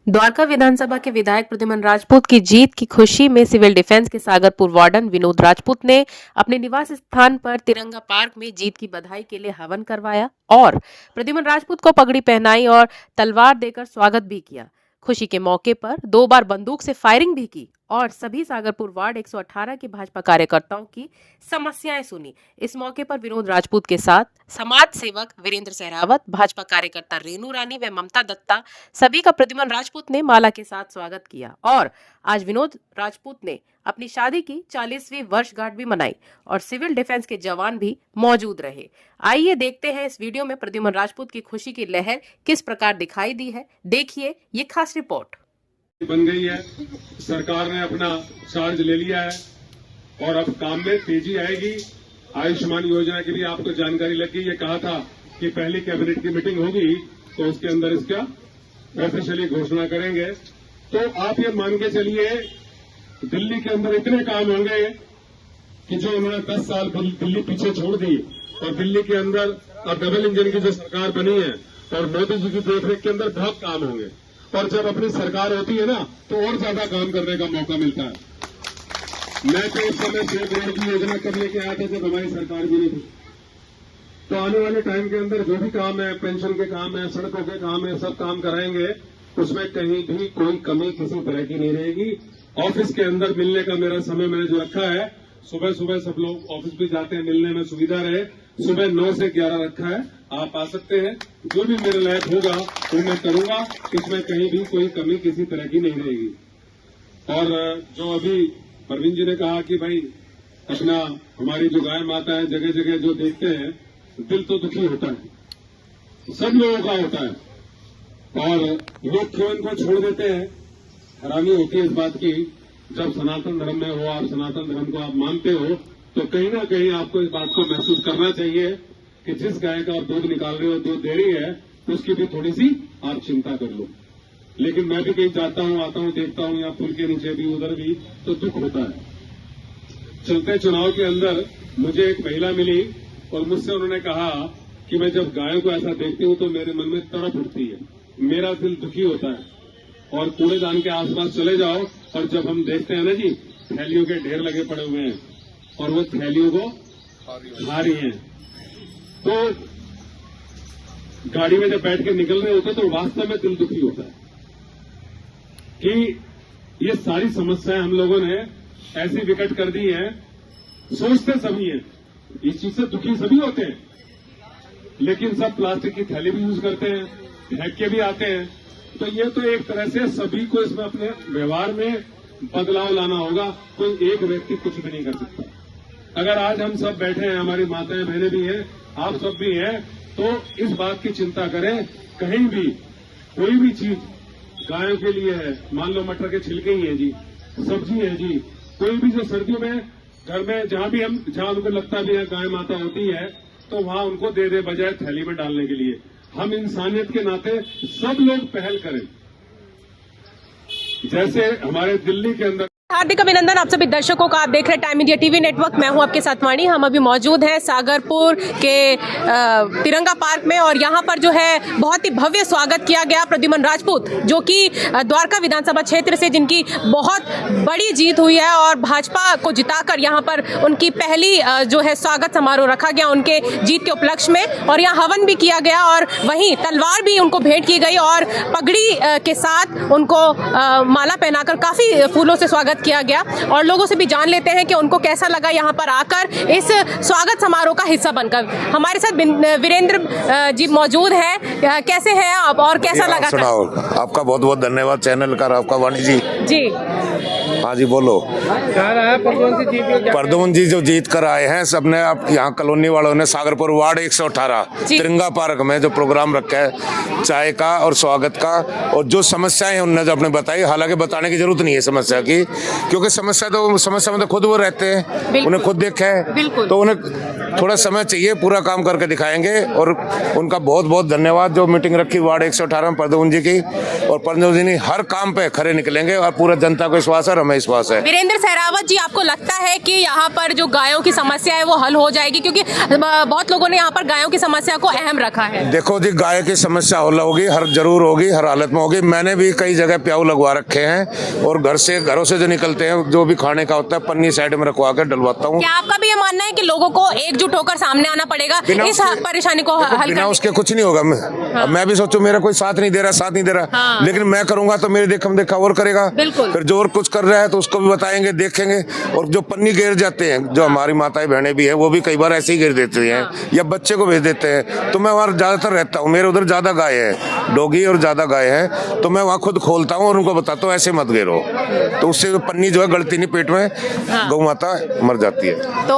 द्वारका विधानसभा के विधायक प्रद्युम्न राजपूत की जीत की खुशी में सिविल डिफेंस के सागरपुर वार्डन विनोद राजपूत ने अपने निवास स्थान पर तिरंगा पार्क में जीत की बधाई के लिए हवन करवाया और प्रद्युम्न राजपूत को पगड़ी पहनाई और तलवार देकर स्वागत भी किया। खुशी के मौके पर 2 बार बंदूक से फायरिंग भी की और सभी सागरपुर वार्ड 118 के भाजपा कार्यकर्ताओं की समस्याएं सुनी। इस मौके पर विनोद राजपूत के साथ समाज सेवक वीरेंद्र सहरावत, भाजपा कार्यकर्ता रेनू रानी व ममता दत्ता सभी का प्रद्युम्न राजपूत ने माला के साथ स्वागत किया। और आज विनोद राजपूत ने अपनी शादी की 40वीं वर्षगांठ भी मनाई और सिविल डिफेंस के जवान भी मौजूद रहे। आइए देखते हैं इस वीडियो में प्रद्युम्न राजपूत की खुशी की लहर किस प्रकार दिखाई दी है। देखिए ये खास रिपोर्ट। बन गई है, सरकार ने अपना चार्ज ले लिया है और अब काम में तेजी आएगी। आयुष्मान योजना की भी आपको जानकारी लगी। ये कहा था कि पहली कैबिनेट की मीटिंग होगी तो उसके अंदर इसका ऑफिशियली घोषणा करेंगे। तो आप ये मान के चलिए दिल्ली के अंदर इतने काम होंगे कि जो उन्होंने 10 साल दिल्ली पीछे छोड़ दी और दिल्ली के अंदर अब डबल इंजन की जो सरकार बनी है और मोदी जी की देखरेख के अंदर बहुत काम होंगे। और जब अपनी सरकार होती है ना तो और ज्यादा काम करने का मौका मिलता है। मैं तो उस समय 6 करोड़ की योजना कब लेके आया था जब हमारी सरकार भी नहीं थी। तो आने वाले टाइम के अंदर जो भी काम है, पेंशन के काम है, सड़कों के काम है, सब काम कराएंगे। उसमें कहीं भी कोई कमी किसी तरह की नहीं रहेगी। ऑफिस के अंदर मिलने का मेरा समय मैंने जो रखा है, सुबह सुबह सब लोग ऑफिस भी जाते हैं, मिलने में सुविधा रहे। सुबह 9 से 11 रखा है, आप आ सकते हैं। जो भी मेरे लायक होगा वो मैं करूंगा। इसमें कहीं भी कोई कमी किसी तरह की नहीं रहेगी। और जो अभी परवीन जी ने कहा कि भाई अपना हमारी जो गाय माता है जगह जगह जो देखते हैं, दिल तो दुखी होता है, सब लोगों का होता है। और लोग क्यों इनको छोड़ देते हैं, हैरानी होती है इस बात की। जब सनातन धर्म में हो, आप सनातन धर्म को आप मानते हो, तो कहीं ना कहीं आपको इस बात को महसूस करना चाहिए कि जिस गाय का आप दूध निकाल रहे हो, दूध दे रही है, तो उसकी भी थोड़ी सी आप चिंता कर लो। लेकिन मैं भी कहीं जाता हूं, आता हूं, देखता हूं, या पुल के नीचे भी उधर भी, तो दुख होता है। चलते चुनाव के अंदर मुझे एक महिला मिली और मुझसे उन्होंने कहा कि मैं जब गायों को ऐसा देखती हूं तो मेरे मन में तड़प उठती है, मेरा दिल दुखी होता है। और कूड़ेदान के आसपास चले जाओ और जब हम देखते हैं ना जी, थैलियों के ढेर लगे पड़े हुए हैं और वो थैलियों को खा रही हैं, तो गाड़ी में जब बैठ के निकल रहे होते तो वास्तव में दिल दुखी होता है कि ये सारी समस्याएं हम लोगों ने ऐसी विकट कर दी है। सोचते सभी हैं, इस चीज से दुखी सभी होते हैं, लेकिन सब प्लास्टिक की थैली भी यूज करते हैं, फेंक के भी आते हैं। तो ये तो एक तरह से सभी को इसमें अपने व्यवहार में बदलाव लाना होगा। कोई एक व्यक्ति कुछ भी नहीं कर सकता। अगर आज हम सब बैठे हैं, हमारी माताएं बहनें भी हैं, आप सब भी हैं, तो इस बात की चिंता करें, कहीं भी कोई भी चीज गायों के लिए है, मान लो मटर के छिलके ही है जी, सब्जी है जी, कोई भी जो सर्दियों में घर में जहां उनको लगता भी है गाय माता होती है, तो वहां उनको दे दे बजाय थैली में डालने के लिए। हम इंसानियत के नाते सब लोग पहल करें। जैसे हमारे दिल्ली के अंदर हार्दिक अभिनंदन आप सभी दर्शकों का। आप देख रहे हैं टाइम इंडिया टीवी नेटवर्क। मैं हूं आपके साथ वाणी। हम अभी मौजूद हैं सागरपुर के तिरंगा पार्क में और यहां पर जो है बहुत ही भव्य स्वागत किया गया प्रद्युम्न राजपूत, जो कि द्वारका विधानसभा क्षेत्र से जिनकी बहुत बड़ी जीत हुई है और भाजपा को जिताकर यहां पर उनकी पहली जो है स्वागत समारोह रखा गया उनके जीत के उपलक्ष्य में। और यहाँ हवन भी किया गया और वहीं तलवार भी उनको भेंट की गई और पगड़ी के साथ उनको माला पहनाकर काफी फूलों से स्वागत किया गया। और लोगों से भी जान लेते हैं कि उनको कैसा लगा यहाँ पर आकर इस स्वागत समारोह का हिस्सा बनकर। हमारे साथ वीरेंद्र जी मौजूद हैं। कैसे हैं आप और कैसा लगा? आपका बहुत बहुत धन्यवाद चैनल का, आपका वाणी जी। जी हाँ जी बोलो। प्रद्युम्न जी जो जीत कर आए हैं, सबने आप यहाँ कॉलोनी वालों ने सागरपुर वार्ड 118 तिरंगा पार्क में जो प्रोग्राम रखा है चाय का और स्वागत का, और जो समस्याएं हैं उन्होंने जो आपने बताई, हालांकि बताने की जरूरत नहीं है समस्या की, क्योंकि समस्या में तो खुद वो रहते हैं, उन्हें खुद देखा है, तो उन्हें थोड़ा समय चाहिए, पूरा काम करके दिखाएंगे। और उनका बहुत बहुत धन्यवाद जो मीटिंग रखी वार्ड 118 में प्रद्युम्न जी की, और प्रद्युम्न जी हर काम पे खड़े निकलेंगे और पूरा जनता को विश्वास है हमें विश्वास है। वीरेंद्र सहरावत जी, आपको लगता है कि यहाँ पर जो गायों की समस्या है वो हल हो जाएगी? क्योंकि बहुत लोगों ने यहाँ पर गायों की समस्या को अहम रखा है। देखो जी, गाय की समस्या हल होगी, हर जरूर होगी, हर हालत में होगी। मैंने भी कई जगह प्याऊ लगवा रखे हैं और घरों से जो निकलते हैं, जो भी खाने का होता है, पन्नी साइड में रखवा कर डलवाता हूँ। क्या आपका भी ये मानना है कि लोगों को एकजुट होकर सामने आना पड़ेगा इस परेशानी को हल बिना करने? उसके कुछ नहीं होगा। मैं भी सोचूं मेरा कोई साथ नहीं दे रहा, लेकिन मैं करूंगा तो मेरे देखा और करेगा। बिल्कुल। फिर जो और कुछ कर रहा है तो उसको भी बताएंगे, देखेंगे। और जो पन्नी गिर जाते हैं, जो हमारी माताएं बहनें भी है, वो भी कई बार ऐसे ही गिर देती हैं या बच्चे को भेज देते हैं। तो मैं वहाँ ज्यादातर रहता हूँ, मेरे उधर ज्यादा गाय है, डोगी और ज्यादा गाय है, तो मैं वहाँ खुद खोलता हूँ और उनको बताता हूँ ऐसे मत गिरो। तो उससे पन्नी जो है गलती नहीं पेट में, गौ माता मर जाती है। तो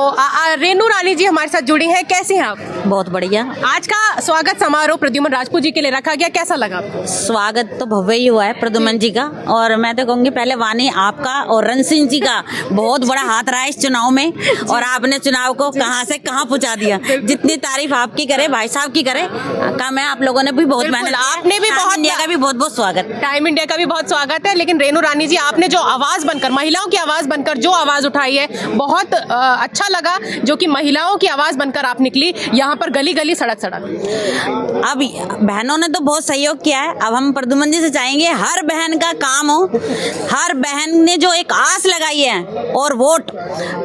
रेनू रानी जी हमारे साथ जुड़ी हैं, कैसी हैं आप? बहुत बढ़िया। आज का स्वागत समारोह प्रद्युमन राजपूत जी के लिए रखा गया, कैसा लगा आपको? स्वागत तो भव्य ही हुआ है प्रद्युमन जी का, और मैं तो कहूँगी पहले वानी आपका और रण सिंह जी का बहुत बड़ा हाथ रहा है इस चुनाव में, और आपने चुनाव को कहां से कहां पहुंचा दिया। जितनी तारीफ आपकी करे, भाई साहब की करे, कम है। आप लोगों ने भी बहुत मेहनत, आपने भी बहुत, इंडिया का भी बहुत बहुत स्वागत, टाइम इंडिया का भी बहुत स्वागत है। लेकिन रेनू रानी जी, आपने जो आवाज बनकर, महिलाओं की आवाज बनकर जो आवाज उठाई है, बहुत अच्छा लगा, जो कि महिलाओं की आवाज बनकर आप निकली यहाँ पर गली गली सड़क सड़क। अब बहनों ने तो बहुत सहयोग किया है। अब हम प्रद्युमन जी से चाहेंगे हर बहन का काम हो, हर बहन ने जो एक आस लगाई है, और वोट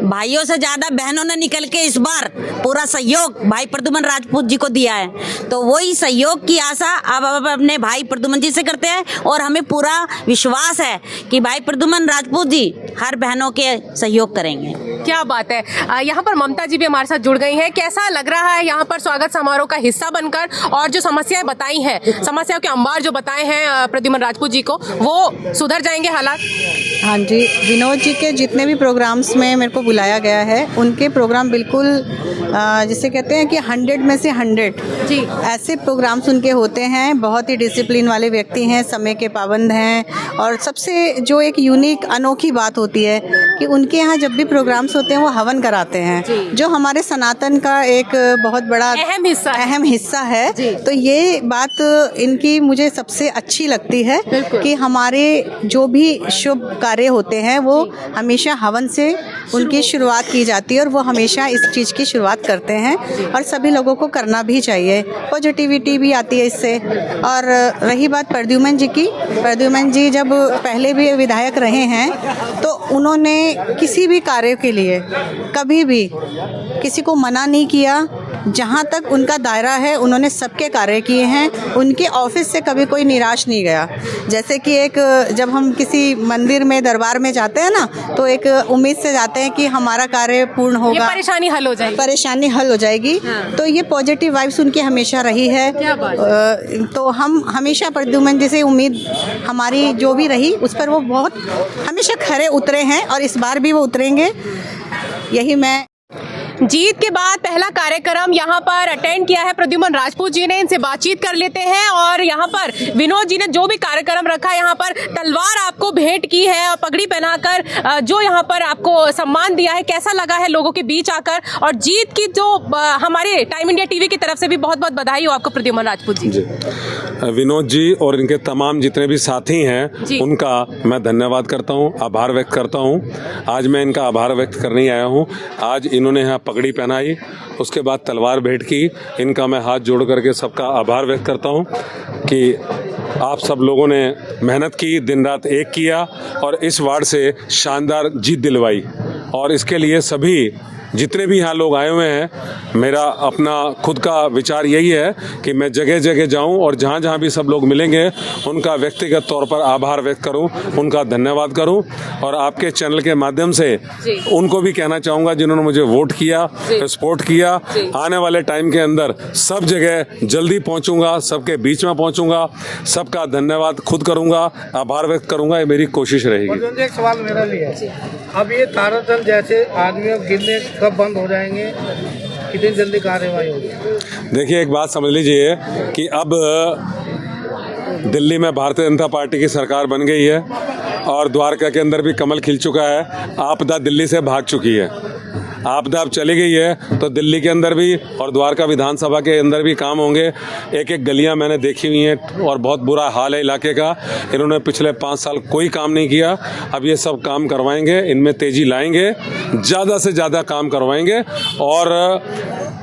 भाइयों से ज्यादा बहनों ने निकल के इस बार पूरा सहयोग भाई प्रद्युमन राजपूत जी को दिया है। तो वही सहयोग की आशा अब अपने भाई प्रद्युमन जी से करते हैं, और हमें पूरा विश्वास है कि भाई प्रद्युमन राजपूत जी हर बहनों के सहयोग करेंगे। क्या बात है। यहाँ पर ममता जी भी हमारे साथ जुड़ गई हैं। कैसा लग रहा है यहाँ पर स्वागत समारोह का हिस्सा बनकर, और जो समस्याएं बताई हैं, समस्याओं के अंबार जो बताए हैं प्रद्युमन राजपूत जी को, वो सुधर जाएंगे हालात? हाँ जी, विनोद जी के जितने भी प्रोग्राम्स में मेरे को बुलाया गया है, उनके प्रोग्राम बिल्कुल जिसे कहते हैं कि 100 में से 100 जी ऐसे प्रोग्राम्स उनके होते हैं। बहुत ही डिसिप्लिन वाले व्यक्ति हैं, समय के पाबंद हैं, और सबसे जो एक यूनिक अनोखी बात होती है कि उनके यहाँ जब भी प्रोग्राम्स होते हैं वो हवन कराते हैं, जो हमारे सनातन का एक बहुत बड़ा अहम हिस्सा है। तो ये बात इनकी मुझे सबसे अच्छी लगती है कि हमारे जो भी शुभ कार्य होते हैं वो हमेशा हवन से उनकी शुरुआत की जाती है, और वो हमेशा इस चीज़ की शुरुआत करते हैं, और सभी लोगों को करना भी चाहिए। पॉजिटिविटी भी आती है इससे। और रही बात प्रद्युमन जी की, प्रद्युमन जी जब पहले भी विधायक रहे हैं तो उन्होंने किसी भी कार्य के लिए कभी भी किसी को मना नहीं किया। जहाँ तक उनका दायरा है उन्होंने सबके कार्य किए हैं। उनके ऑफिस से कभी कोई निराश नहीं गया। जैसे कि एक जब हम किसी मंदिर में, दरबार में जाते हैं ना, तो एक उम्मीद से जाते हैं कि हमारा कार्य पूर्ण होगा, परेशानी हल हो जाएगी, परेशानी हल हो जाएगी। तो ये पॉजिटिव वाइब्स उनकी हमेशा रही है। तो हम हमेशा प्रद्युमन जी से उम्मीद हमारी जो भी रही उस पर वो बहुत हमेशा खरे उतरे हैं, और इस बार भी वो उतरेंगे, यही मैं। जीत के बाद पहला कार्यक्रम यहाँ पर अटेंड किया है प्रद्युमन राजपूत जी ने। इनसे बातचीत कर लेते हैं। और यहाँ पर विनोद जी ने जो भी कार्यक्रम रखा है, यहाँ पर तलवार आपको भेंट की है और पगड़ी पहनाकर जो यहाँ पर आपको सम्मान दिया है, कैसा लगा है लोगों के बीच आकर? और जीत की जो हमारे टाइम इंडिया टीवी की तरफ से भी बहुत बहुत बधाई हो आपको प्रद्युमन राजपूत जी। विनोद जी और इनके तमाम जितने भी साथी हैं उनका मैं धन्यवाद करता हूं, आभार व्यक्त करता हूं। आज मैं इनका आभार व्यक्त करने ही आया हूं। आज इन्होंने यहाँ पगड़ी पहनाई, उसके बाद तलवार भेंट की। इनका मैं हाथ जोड़ करके सबका आभार व्यक्त करता हूं कि आप सब लोगों ने मेहनत की, दिन रात एक किया और इस वार्ड से शानदार जीत दिलवाई। और इसके लिए सभी जितने भी यहाँ लोग आए हुए हैं, मेरा अपना खुद का विचार यही है कि मैं जगह जगह जाऊं और जहाँ जहाँ भी सब लोग मिलेंगे उनका व्यक्तिगत तौर पर आभार व्यक्त करूं, उनका धन्यवाद करूं। और आपके चैनल के माध्यम से उनको भी कहना चाहूँगा जिन्होंने मुझे वोट किया, सपोर्ट किया। आने वाले टाइम के अंदर सब जगह जल्दी पहुँचूँगा, सबके बीच में पहुँचूँगा। सबका धन्यवाद खुद करूँगा, आभार व्यक्त करूँगा, ये मेरी कोशिश रहेगी। एक सवाल मेरा भी है, अब ये तारा दल जैसे आदमियों गिरने कब बंद हो जाएंगे, कितनी जल्दी कार्रवाई होगी? देखिए, एक बात समझ लीजिए कि अब दिल्ली में भारतीय जनता पार्टी की सरकार बन गई है और द्वारका के अंदर भी कमल खिल चुका है। आपदा दिल्ली से भाग चुकी है। आपदा अब चली गई है तो दिल्ली के अंदर भी और द्वारका विधानसभा के अंदर भी काम होंगे। एक एक गलियां मैंने देखी हुई हैं और बहुत बुरा हाल है इलाके का। इन्होंने पिछले 5 साल कोई काम नहीं किया। अब ये सब काम करवाएंगे, इनमें तेजी लाएंगे, ज़्यादा से ज़्यादा काम करवाएंगे। और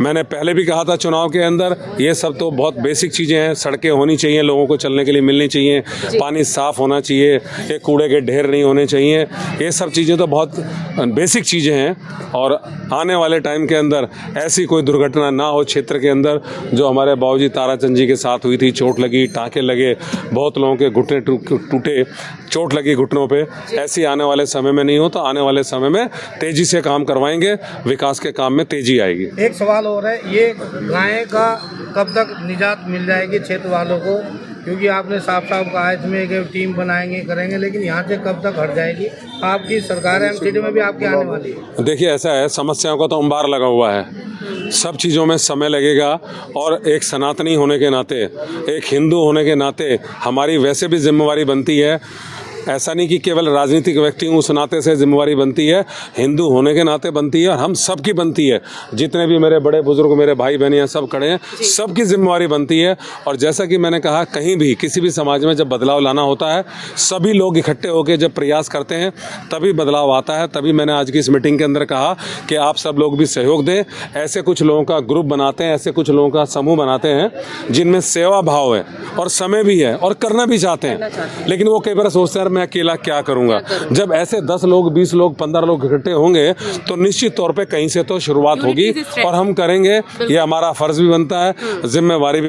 मैंने पहले भी कहा था चुनाव के अंदर, ये सब तो बहुत बेसिक चीज़ें हैं। सड़कें होनी चाहिए, लोगों को चलने के लिए मिलनी चाहिए, पानी साफ़ होना चाहिए, ये कूड़े के ढेर नहीं होने चाहिए। ये सब चीज़ें तो बहुत बेसिक चीज़ें हैं। और आने वाले टाइम के अंदर ऐसी कोई दुर्घटना ना हो क्षेत्र के अंदर जो हमारे बाबूजी ताराचंद जी के साथ हुई थी। चोट लगी, टाँके लगे, बहुत लोगों के घुटने टूटे, चोट लगी घुटनों पे। ऐसी आने वाले समय में नहीं हो तो आने वाले समय में तेज़ी से काम करवाएंगे, विकास के काम में तेज़ी आएगी। एक सवाल और है, ये गायें का कब तक निजात मिल जाएगी क्षेत्र वालों को? क्योंकि आपने साफ साफ कहा इसमें एक टीम बनाएंगे करेंगे, लेकिन यहाँ से कब तक हट जाएगी? आपकी सरकार एमसीडी में भी आपकी आने वाली है। देखिए ऐसा है, समस्याओं का तो अंबार लगा हुआ है, सब चीज़ों में समय लगेगा। और एक सनातनी होने के नाते, एक हिंदू होने के नाते हमारी वैसे भी जिम्मेवारी बनती है। ऐसा नहीं कि केवल राजनीतिक व्यक्ति हूँ उस नाते से जिम्मेवारी बनती है, हिंदू होने के नाते बनती है और हम सबकी बनती है। जितने भी मेरे बड़े बुजुर्ग, मेरे भाई बहन यहाँ सब खड़े हैं, सबकी जिम्मेवारी बनती है। और जैसा कि मैंने कहा, कहीं भी किसी भी समाज में जब बदलाव लाना होता है, सभी लोग इकट्ठे होकर जब प्रयास करते हैं तभी बदलाव आता है। तभी मैंने आज की इस मीटिंग के अंदर कहा कि आप सब लोग भी सहयोग दें। ऐसे कुछ लोगों का ग्रुप बनाते हैं, ऐसे कुछ लोगों का समूह बनाते हैं जिनमें सेवा भाव है और समय भी है और करना भी चाहते हैं, लेकिन वो कई बार सोचते हैं मैं अकेला क्या करूंगा। जब ऐसे 10 लोग, 20 लोग, 15 लोग इकट्ठे होंगे तो निश्चित तौर पे कहीं से तो शुरुआत होगी और हम करेंगे। ये हमारा फर्ज भी बनता है, जिम्मेवारी भी